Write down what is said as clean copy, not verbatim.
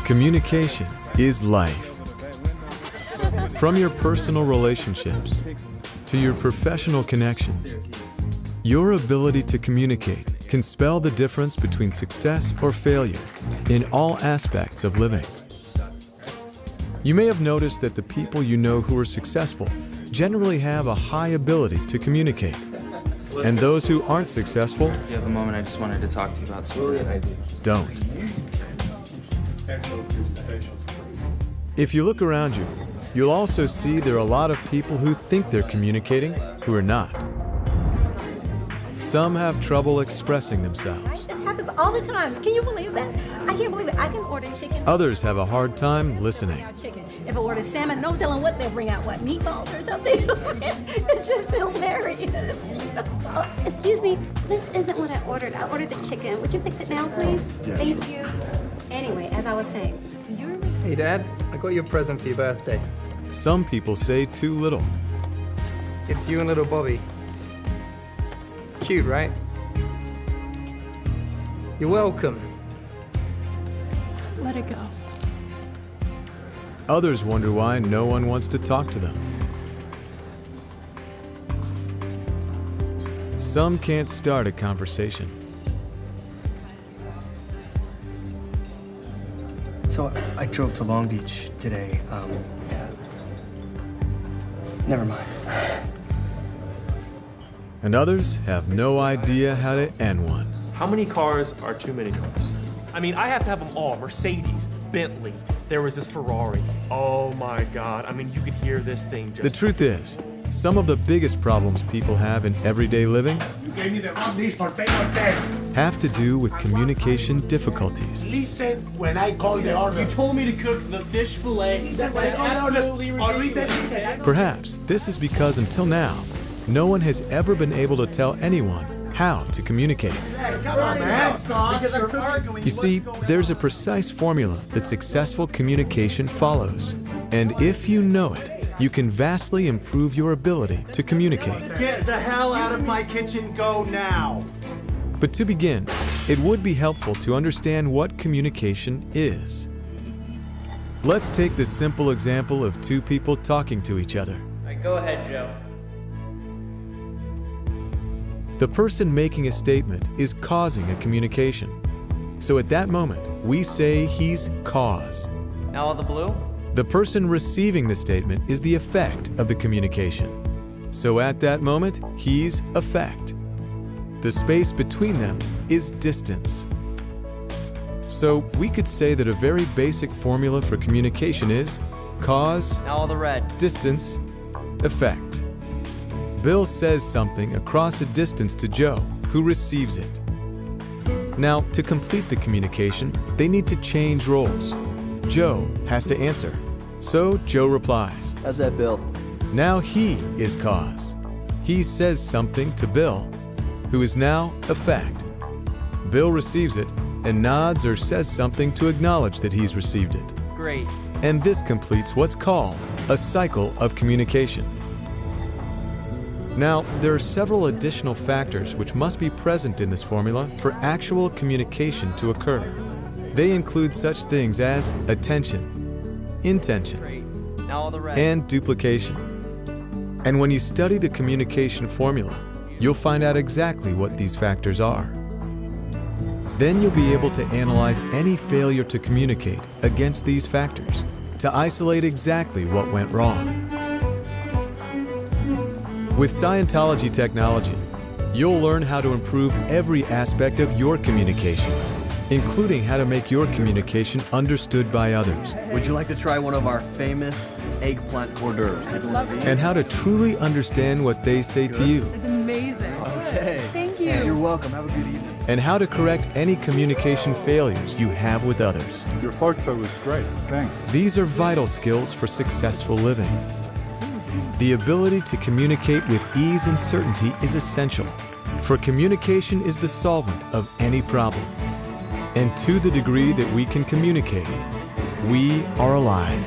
Communication is life. From your personal relationships to your professional connections, your ability to communicate can spell the difference between success or failure in all aspects of living. You may have noticed that the people you know who are successful generally have a high ability to communicate. And those who aren't successful, you have a moment, I just wanted to talk to you about something. Don't. If you look around you, you'll also see there are a lot of people who think they're communicating who are not. Some have trouble expressing themselves. This happens all the time. Can you believe that? I can't believe it. I can order chicken. Others have a hard time listening. Chicken. If I order salmon, no telling what they'll bring out. What, meatballs or something? It's just hilarious. Oh, excuse me, this isn't what I ordered. I ordered the chicken. Would you fix it now, please? Yeah, Thank you. Anyway, as I was saying, do you remember? Hey, Dad, I got you a present for your birthday. Some people say too little. It's you and little Bobby. Cute, right? You're welcome. Let it go. Others wonder why no one wants to talk to them. Some can't start a conversation. So I drove to Long Beach today. Yeah. Never mind. And others have no idea how to end one. How many cars are too many cars? I mean, I have to have them all. Mercedes, Bentley, there was this Ferrari. Oh my God, I mean, you could hear this thing just... The truth is, some of the biggest problems people have in everyday living have to do with communication difficulties. Listen when I call the order. You told me to cook the fish fillet. Listen when I call the order. Or read the ticket. Perhaps this is because until now, no one has ever been able to tell anyone how to communicate. Come on, man. You see, there's a precise formula that successful communication follows. And if you know it, you can vastly improve your ability to communicate. Get the hell out of my kitchen, go now. But to begin, it would be helpful to understand what communication is. Let's take the simple example of two people talking to each other. All right, go ahead, Joe. The person making a statement is causing a communication. So at that moment, we say he's cause. Now all the blue? The person receiving the statement is the effect of the communication. So at that moment, he's effect. The space between them is distance. So we could say that a very basic formula for communication is cause, Now all the red. distance, effect. Bill says something across a distance to Joe, who receives it. Now, to complete the communication, they need to change roles. Joe has to answer, so Joe replies. How's that, Bill? Now he is cause. He says something to Bill, who is now effect. Bill receives it and nods or says something to acknowledge that he's received it. Great. And this completes what's called a cycle of communication. Now, there are several additional factors which must be present in this formula for actual communication to occur. They include such things as attention, intention, Great. Now all the red. and duplication. And when you study the communication formula, you'll find out exactly what these factors are. Then you'll be able to analyze any failure to communicate against these factors to isolate exactly what went wrong. With Scientology technology, you'll learn how to improve every aspect of your communication, including how to make your communication understood by others. Would you like to try one of our famous eggplant hors d'oeuvres? And how to truly understand what they say to you. It's amazing. Okay. Thank you. Yeah, you're welcome. Have a good evening. And how to correct any communication failures you have with others. Your photo was great, thanks. These are vital skills for successful living. The ability to communicate with ease and certainty is essential, for communication is the solvent of any problem. And to the degree that we can communicate, we are alive.